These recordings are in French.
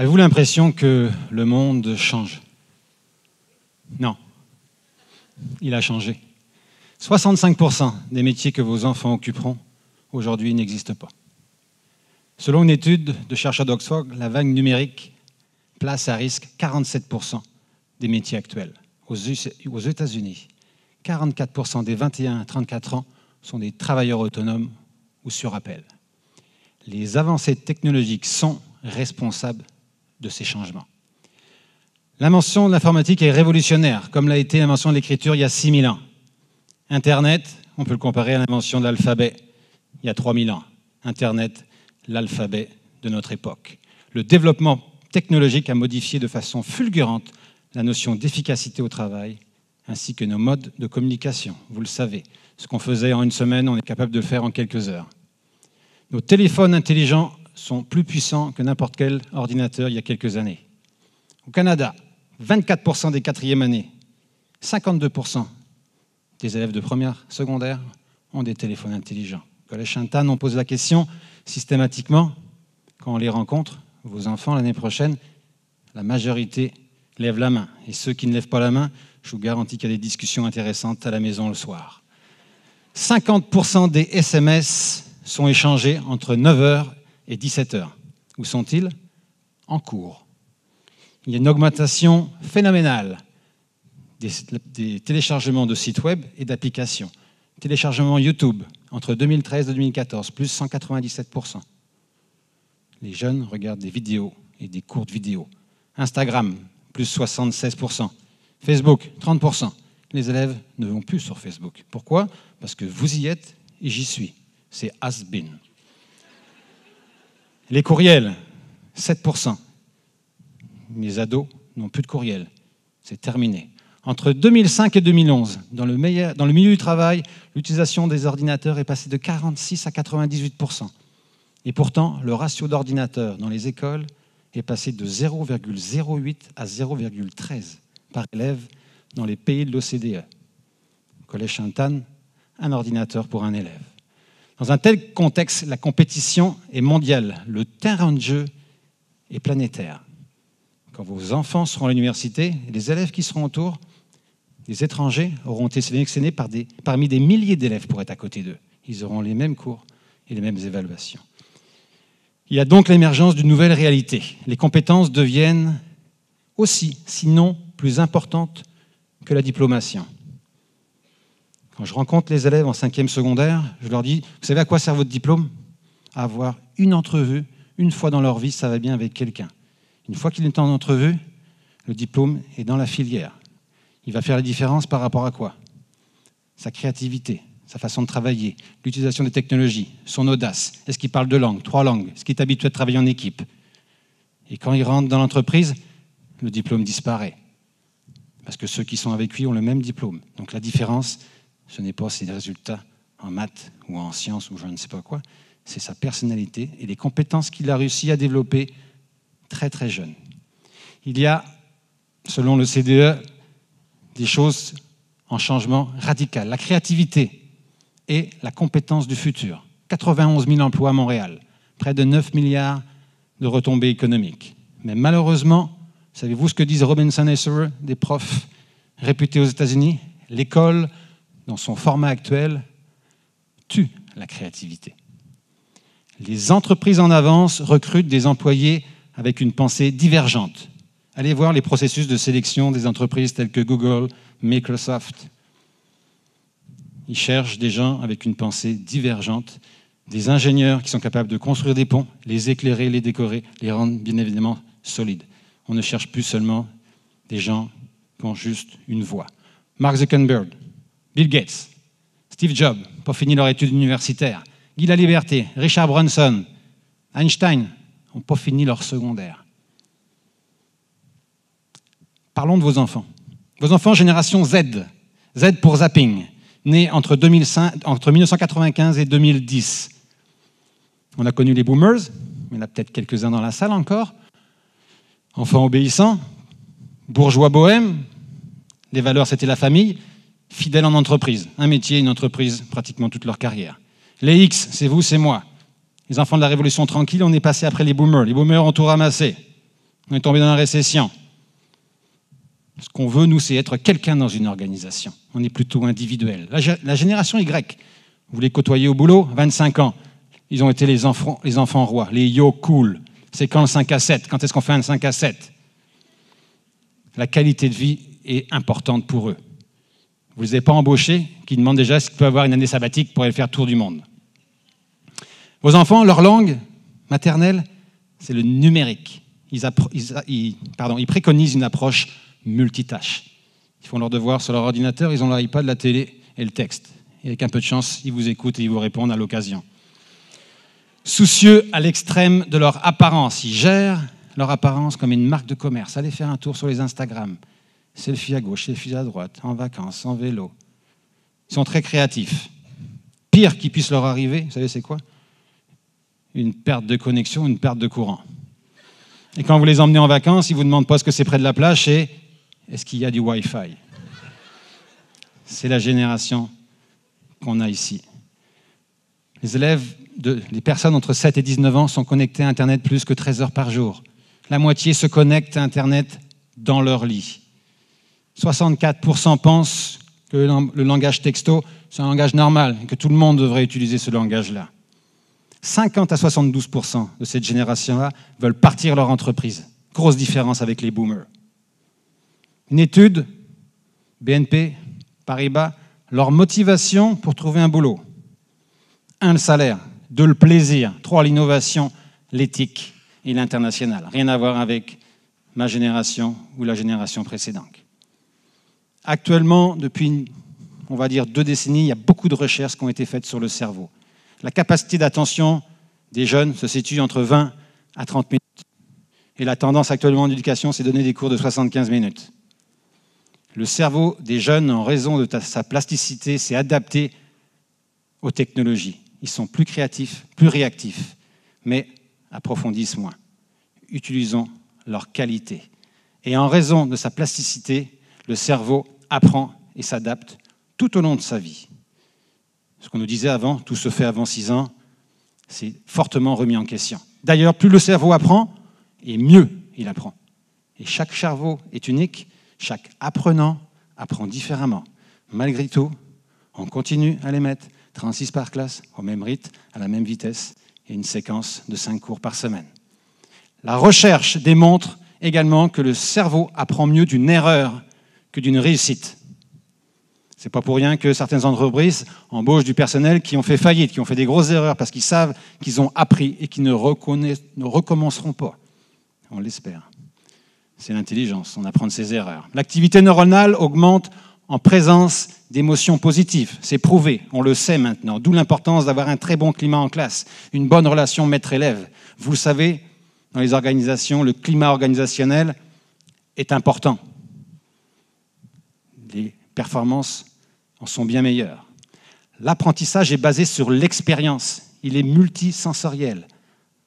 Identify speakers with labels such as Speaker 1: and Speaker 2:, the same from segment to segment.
Speaker 1: Avez-vous l'impression que le monde change? Non, il a changé. 65% des métiers que vos enfants occuperont aujourd'hui n'existent pas. Selon une étude de chercheurs d'Oxford, la vague numérique place à risque 47% des métiers actuels. Aux États-Unis, 44% des 21 à 34 ans sont des travailleurs autonomes ou sur appel. Les avancées technologiques sont responsables de ces changements. L'invention de l'informatique est révolutionnaire, comme l'a été l'invention de l'écriture il y a 6000 ans. Internet, on peut le comparer à l'invention de l'alphabet il y a 3000 ans. Internet, l'alphabet de notre époque. Le développement technologique a modifié de façon fulgurante la notion d'efficacité au travail, ainsi que nos modes de communication. Vous le savez, ce qu'on faisait en une semaine, on est capable de le faire en quelques heures. Nos téléphones intelligents sont plus puissants que n'importe quel ordinateur il y a quelques années. Au Canada, 24% des quatrièmes années, 52% des élèves de première secondaire ont des téléphones intelligents. Au Collège Sainte-Anne, on pose la question systématiquement, quand on les rencontre, vos enfants l'année prochaine, la majorité lève la main. Et ceux qui ne lèvent pas la main, je vous garantis qu'il y a des discussions intéressantes à la maison le soir. 50% des SMS sont échangés entre 9h et 17h. Où sont-ils? En cours. Il y a une augmentation phénoménale des téléchargements de sites web et d'applications. Téléchargement YouTube, entre 2013 et 2014, plus 197%. Les jeunes regardent des vidéos et des courtes vidéos. Instagram, plus 76%. Facebook, 30%. Les élèves ne vont plus sur Facebook. Pourquoi? Parce que vous y êtes et j'y suis. C'est has-been. Les courriels, 7%. Mes ados n'ont plus de courriel. C'est terminé. Entre 2005 et 2011, dans le milieu du travail, l'utilisation des ordinateurs est passée de 46 à 98%. Et pourtant, le ratio d'ordinateurs dans les écoles est passé de 0,08 à 0,13 par élève dans les pays de l'OCDE. Au Collège Sainte-Anne, un ordinateur pour un élève. Dans un tel contexte, la compétition est mondiale. Le terrain de jeu est planétaire. Quand vos enfants seront à l'université, les élèves qui seront autour, les étrangers auront été sélectionnés parmi des milliers d'élèves pour être à côté d'eux. Ils auront les mêmes cours et les mêmes évaluations. Il y a donc l'émergence d'une nouvelle réalité. Les compétences deviennent aussi, sinon plus importantes que la diplomation. Quand je rencontre les élèves en 5e secondaire, je leur dis, vous savez à quoi sert votre diplôme? À avoir une entrevue, une fois dans leur vie, ça va bien avec quelqu'un. Une fois qu'il est en entrevue, le diplôme est dans la filière. Il va faire la différence par rapport à quoi? Sa créativité, sa façon de travailler, l'utilisation des technologies, son audace. Est-ce qu'il parle 2 langues, 3 langues? Est-ce qu'il est habitué à travailler en équipe? Et quand il rentre dans l'entreprise, le diplôme disparaît. Parce que ceux qui sont avec lui ont le même diplôme. Donc la différence, ce n'est pas ses résultats en maths ou en sciences ou je ne sais pas quoi, c'est sa personnalité et les compétences qu'il a réussi à développer très très jeune. Il y a, selon le CDE, des choses en changement radical. La créativité et la compétence du futur. 91 000 emplois à Montréal, près de 9 milliards de retombées économiques. Mais malheureusement, savez-vous ce que disent Robinson et Seward, des profs réputés aux États-Unis? L'école, dans son format actuel, tue la créativité. Les entreprises en avance recrutent des employés avec une pensée divergente. Allez voir les processus de sélection des entreprises telles que Google, Microsoft. Ils cherchent des gens avec une pensée divergente, des ingénieurs qui sont capables de construire des ponts, les éclairer, les décorer, les rendre bien évidemment solides. On ne cherche plus seulement des gens qui ont juste une voix. Mark Zuckerberg, Bill Gates, Steve Jobs, pas fini leur étude universitaire, Guy Laliberté, Richard Branson, Einstein, n'ont pas fini leur secondaire. Parlons de vos enfants. Vos enfants, génération Z. Z pour zapping, nés entre 1995 et 2010. On a connu les boomers, il y en a peut-être quelques-uns dans la salle encore. Enfants obéissants, bourgeois bohèmes, les valeurs c'était la famille, fidèles en entreprise, un métier, une entreprise pratiquement toute leur carrière. Les X, c'est vous, c'est moi. Les enfants de la Révolution tranquille, on est passé après les boomers. Les boomers ont tout ramassé. On est tombé dans la récession. Ce qu'on veut, nous, c'est être quelqu'un dans une organisation. On est plutôt individuel. La génération Y, vous les côtoyez au boulot, 25 ans. Ils ont été les enfants rois, les yo cool. C'est quand le 5 à 7? Quand est-ce qu'on fait un 5 à 7? La qualité de vie est importante pour eux. Vous ne les avez pas embauchés, qui demandent déjà s'ils peuvent avoir une année sabbatique pour aller faire le tour du monde. Vos enfants, leur langue maternelle, c'est le numérique. Ils préconisent une approche multitâche. Ils font leurs devoirs sur leur ordinateur, ils ont leur iPad, la télé et le texte. Et avec un peu de chance, ils vous écoutent et ils vous répondent à l'occasion. Soucieux à l'extrême de leur apparence, ils gèrent leur apparence comme une marque de commerce. Allez faire un tour sur les Instagram. Selfie à gauche, selfie à droite, en vacances, en vélo. Ils sont très créatifs. Pire qui puisse leur arriver, vous savez c'est quoi? Une perte de connexion, une perte de courant. Et quand vous les emmenez en vacances, ils ne vous demandent pas ce que c'est près de la plage, c'est est-ce qu'il y a du Wi-Fi? C'est la génération qu'on a ici. Les personnes entre 7 et 19 ans sont connectées à Internet plus que 13 heures par jour. La moitié se connecte à Internet dans leur lit. 64% pensent que le langage texto, c'est un langage normal et que tout le monde devrait utiliser ce langage-là. 50 à 72% de cette génération-là veulent partir leur entreprise. Grosse différence avec les boomers. Une étude, BNP, Paribas, leur motivation pour trouver un boulot. 1, le salaire. 2, le plaisir. 3, l'innovation, l'éthique et l'international. Rien à voir avec ma génération ou la génération précédente. Actuellement, depuis, on va dire 2 décennies, il y a beaucoup de recherches qui ont été faites sur le cerveau. La capacité d'attention des jeunes se situe entre 20 à 30 minutes. Et la tendance actuellement en éducation, c'est de donner des cours de 75 minutes. Le cerveau des jeunes, en raison de sa plasticité, s'est adapté aux technologies. Ils sont plus créatifs, plus réactifs, mais approfondissent moins. Utilisons leur qualité. Et en raison de sa plasticité, le cerveau apprend et s'adapte tout au long de sa vie. Ce qu'on nous disait avant, tout se fait avant 6 ans, c'est fortement remis en question. D'ailleurs, plus le cerveau apprend, et mieux il apprend. Et chaque cerveau est unique, chaque apprenant apprend différemment. Malgré tout, on continue à les mettre 36 par classe, au même rythme, à la même vitesse, et une séquence de 5 cours par semaine. La recherche démontre également que le cerveau apprend mieux d'une erreur que d'une réussite. Ce n'est pas pour rien que certaines entreprises embauchent du personnel qui ont fait faillite, qui ont fait des grosses erreurs, parce qu'ils savent qu'ils ont appris et qu'ils ne recommenceront pas. On l'espère. C'est l'intelligence, on apprend de ses erreurs. L'activité neuronale augmente en présence d'émotions positives. C'est prouvé, on le sait maintenant. D'où l'importance d'avoir un très bon climat en classe, une bonne relation maître-élève. Vous le savez, dans les organisations, le climat organisationnel est important. Les performances en sont bien meilleures. L'apprentissage est basé sur l'expérience. Il est multisensoriel.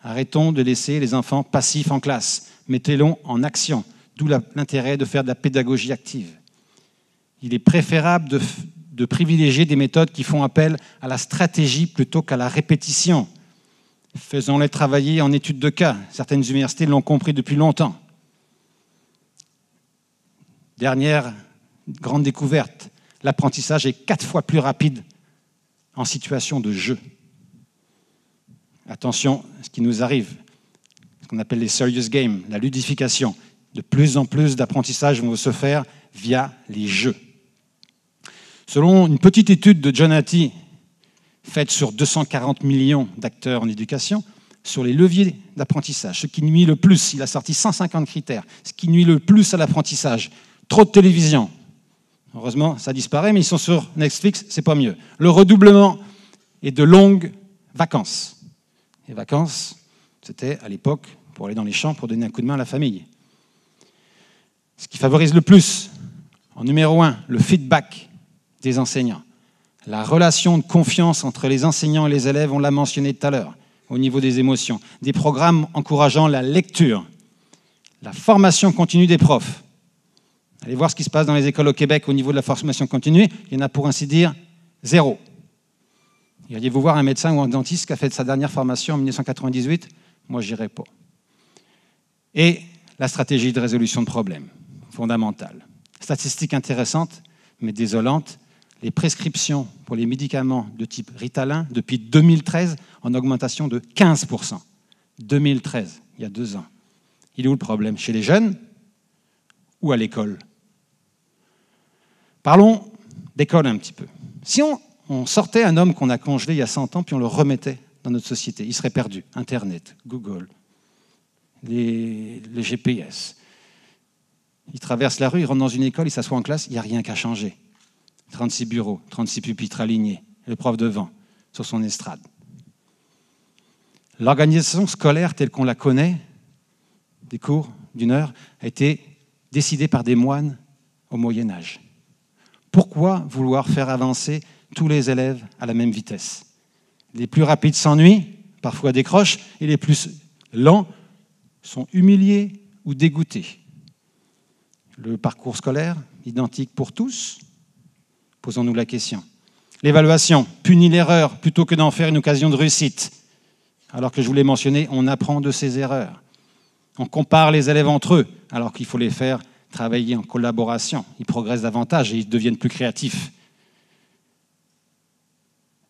Speaker 1: Arrêtons de laisser les enfants passifs en classe. Mettez-les en action. D'où l'intérêt de faire de la pédagogie active. Il est préférable de privilégier des méthodes qui font appel à la stratégie plutôt qu'à la répétition. Faisons-les travailler en études de cas. Certaines universités l'ont compris depuis longtemps. Dernière grande découverte, l'apprentissage est 4 fois plus rapide en situation de jeu. Attention à ce qui nous arrive, ce qu'on appelle les serious games, la ludification. De plus en plus d'apprentissages vont se faire via les jeux. Selon une petite étude de John Hattie, faite sur 240 millions d'acteurs en éducation, sur les leviers d'apprentissage, ce qui nuit le plus, il a sorti 150 critères, ce qui nuit le plus à l'apprentissage. Trop de télévision. Heureusement, ça disparaît, mais ils sont sur Netflix, c'est pas mieux. Le redoublement et de longues vacances. Les vacances, c'était à l'époque pour aller dans les champs, pour donner un coup de main à la famille. Ce qui favorise le plus, en numéro 1, le feedback des enseignants. La relation de confiance entre les enseignants et les élèves, on l'a mentionné tout à l'heure, au niveau des émotions. Des programmes encourageant la lecture, la formation continue des profs. Allez voir ce qui se passe dans les écoles au Québec au niveau de la formation continue. Il y en a pour ainsi dire 0. Iriez-vous voir un médecin ou un dentiste qui a fait sa dernière formation en 1998 ? Moi, je n'irai pas. Et la stratégie de résolution de problèmes, fondamentale. Statistique intéressante, mais désolante, les prescriptions pour les médicaments de type Ritalin, depuis 2013, en augmentation de 15%. 2013, il y a 2 ans. Il est où le problème? Chez les jeunes ou à l'école? Parlons d'école un petit peu. Si on sortait un homme qu'on a congelé il y a 100 ans, puis on le remettait dans notre société, il serait perdu. Internet, Google, les GPS. Il traverse la rue, il rentre dans une école, il s'assoit en classe, il n'y a rien qu'à changer. 36 bureaux, 36 pupitres alignés, le prof devant, sur son estrade. L'organisation scolaire telle qu'on la connaît, des cours d'1 heure, a été décidée par des moines au Moyen-Âge. Pourquoi vouloir faire avancer tous les élèves à la même vitesse? Les plus rapides s'ennuient, parfois décrochent, et les plus lents sont humiliés ou dégoûtés. Le parcours scolaire, identique pour tous? Posons-nous la question. L'évaluation punit l'erreur plutôt que d'en faire une occasion de réussite. Alors que je vous l'ai mentionné, on apprend de ses erreurs. On compare les élèves entre eux, alors qu'il faut les faire travailler en collaboration. Ils progressent davantage et ils deviennent plus créatifs.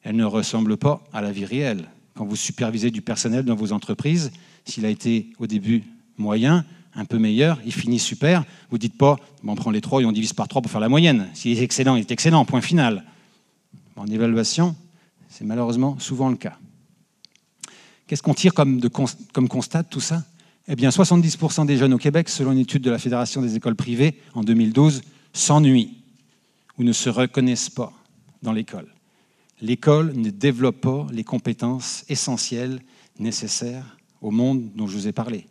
Speaker 1: Elle ne ressemble pas à la vie réelle. Quand vous supervisez du personnel dans vos entreprises, s'il a été au début moyen, un peu meilleur, il finit super, vous ne dites pas bon, on prend les 3 et on divise par 3 pour faire la moyenne. S'il est excellent, il est excellent, point final. En évaluation, c'est malheureusement souvent le cas. Qu'est-ce qu'on tire comme constat de tout ça? Eh bien, 70% des jeunes au Québec, selon une étude de la Fédération des écoles privées en 2012, s'ennuient ou ne se reconnaissent pas dans l'école. L'école ne développe pas les compétences essentielles nécessaires au monde dont je vous ai parlé.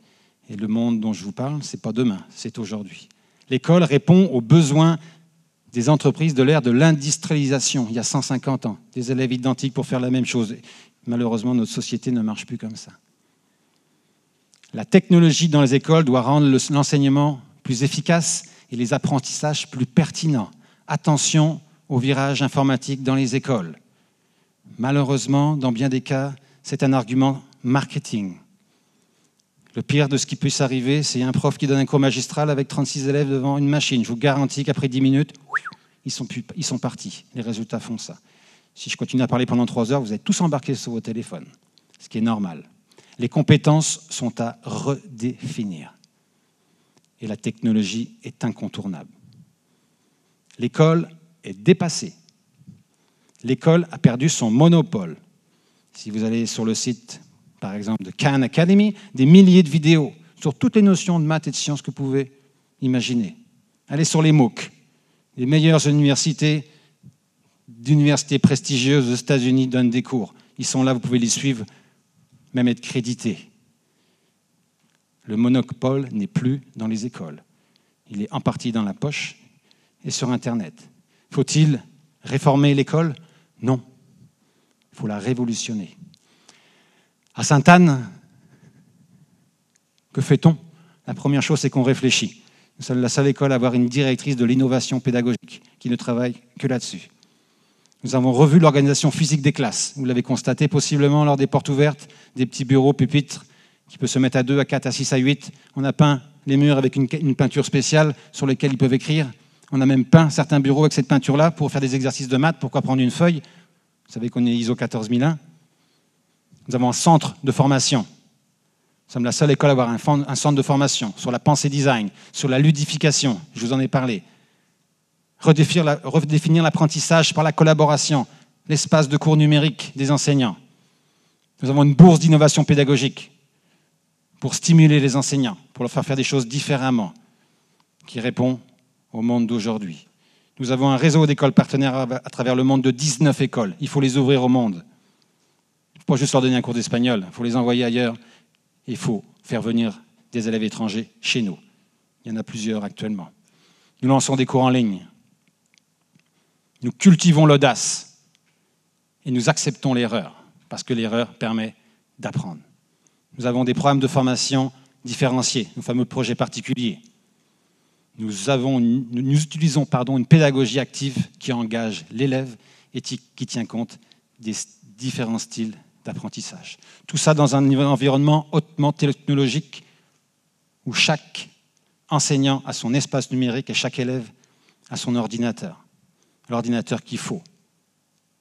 Speaker 1: Et le monde dont je vous parle, ce n'est pas demain, c'est aujourd'hui. L'école répond aux besoins des entreprises de l'ère de l'industrialisation, il y a 150 ans. Des élèves identiques pour faire la même chose. Malheureusement, notre société ne marche plus comme ça. La technologie dans les écoles doit rendre l'enseignement plus efficace et les apprentissages plus pertinents. Attention au virage informatique dans les écoles. Malheureusement, dans bien des cas, c'est un argument marketing. Le pire de ce qui peut s'arriver, c'est un prof qui donne un cours magistral avec 36 élèves devant une machine. Je vous garantis qu'après 10 minutes, ils sont partis. Les résultats font ça. Si je continue à parler pendant 3 heures, vous êtes tous embarqués sur vos téléphones, ce qui est normal. Les compétences sont à redéfinir. Et la technologie est incontournable. L'école est dépassée. L'école a perdu son monopole. Si vous allez sur le site, par exemple, de Khan Academy, des milliers de vidéos sur toutes les notions de maths et de sciences que vous pouvez imaginer. Allez sur les MOOC, les meilleures universités d'universités prestigieuses aux États-Unis donnent des cours. Ils sont là, vous pouvez les suivre, même être crédités. Le monopole n'est plus dans les écoles. Il est en partie dans la poche et sur Internet. Faut-il réformer l'école? Non. Il faut la révolutionner. À Sainte-Anne, que fait-on? La première chose, c'est qu'on réfléchit. Nous sommes la seule école à avoir une directrice de l'innovation pédagogique qui ne travaille que là-dessus. Nous avons revu l'organisation physique des classes. Vous l'avez constaté possiblement lors des portes ouvertes, des petits bureaux, pupitres, qui peuvent se mettre à 2, à 4, à 6, à 8. On a peint les murs avec une peinture spéciale sur laquelle ils peuvent écrire. On a même peint certains bureaux avec cette peinture-là pour faire des exercices de maths. Pourquoi prendre une feuille? Vous savez qu'on est ISO 14001. Nous avons un centre de formation. Nous sommes la seule école à avoir un centre de formation sur la pensée design, sur la ludification. Je vous en ai parlé. Redéfinir l'apprentissage par la collaboration, l'espace de cours numérique des enseignants. Nous avons une bourse d'innovation pédagogique pour stimuler les enseignants, pour leur faire des choses différemment, qui répond au monde d'aujourd'hui. Nous avons un réseau d'écoles partenaires à travers le monde de 19 écoles. Il faut les ouvrir au monde. Il ne faut pas juste leur donner un cours d'espagnol, il faut les envoyer ailleurs. Il faut faire venir des élèves étrangers chez nous. Il y en a plusieurs actuellement. Nous lançons des cours en ligne. Nous cultivons l'audace et nous acceptons l'erreur, parce que l'erreur permet d'apprendre. Nous avons des programmes de formation différenciés, nos fameux projets particuliers. Nous utilisons une pédagogie active qui engage l'élève et qui tient compte des différents styles d'apprentissage. Tout ça dans un environnement hautement technologique où chaque enseignant a son espace numérique et chaque élève a son ordinateur. L'ordinateur qu'il faut.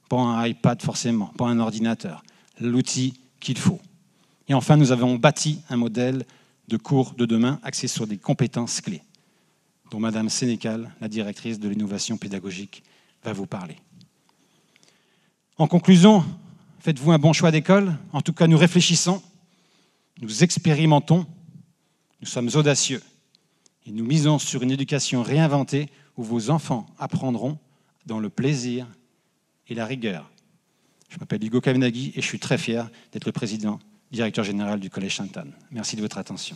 Speaker 1: Pas un iPad forcément, pas un ordinateur. L'outil qu'il faut. Et enfin, nous avons bâti un modèle de cours de demain axé sur des compétences clés, dont Madame Sénécal, la directrice de l'innovation pédagogique, va vous parler. En conclusion, faites-vous un bon choix d'école. En tout cas, nous réfléchissons, nous expérimentons, nous sommes audacieux et nous misons sur une éducation réinventée où vos enfants apprendront dans le plaisir et la rigueur. Je m'appelle Hugo Kavenaghi et je suis très fier d'être le président, directeur général du Collège Sainte-Anne. Merci de votre attention.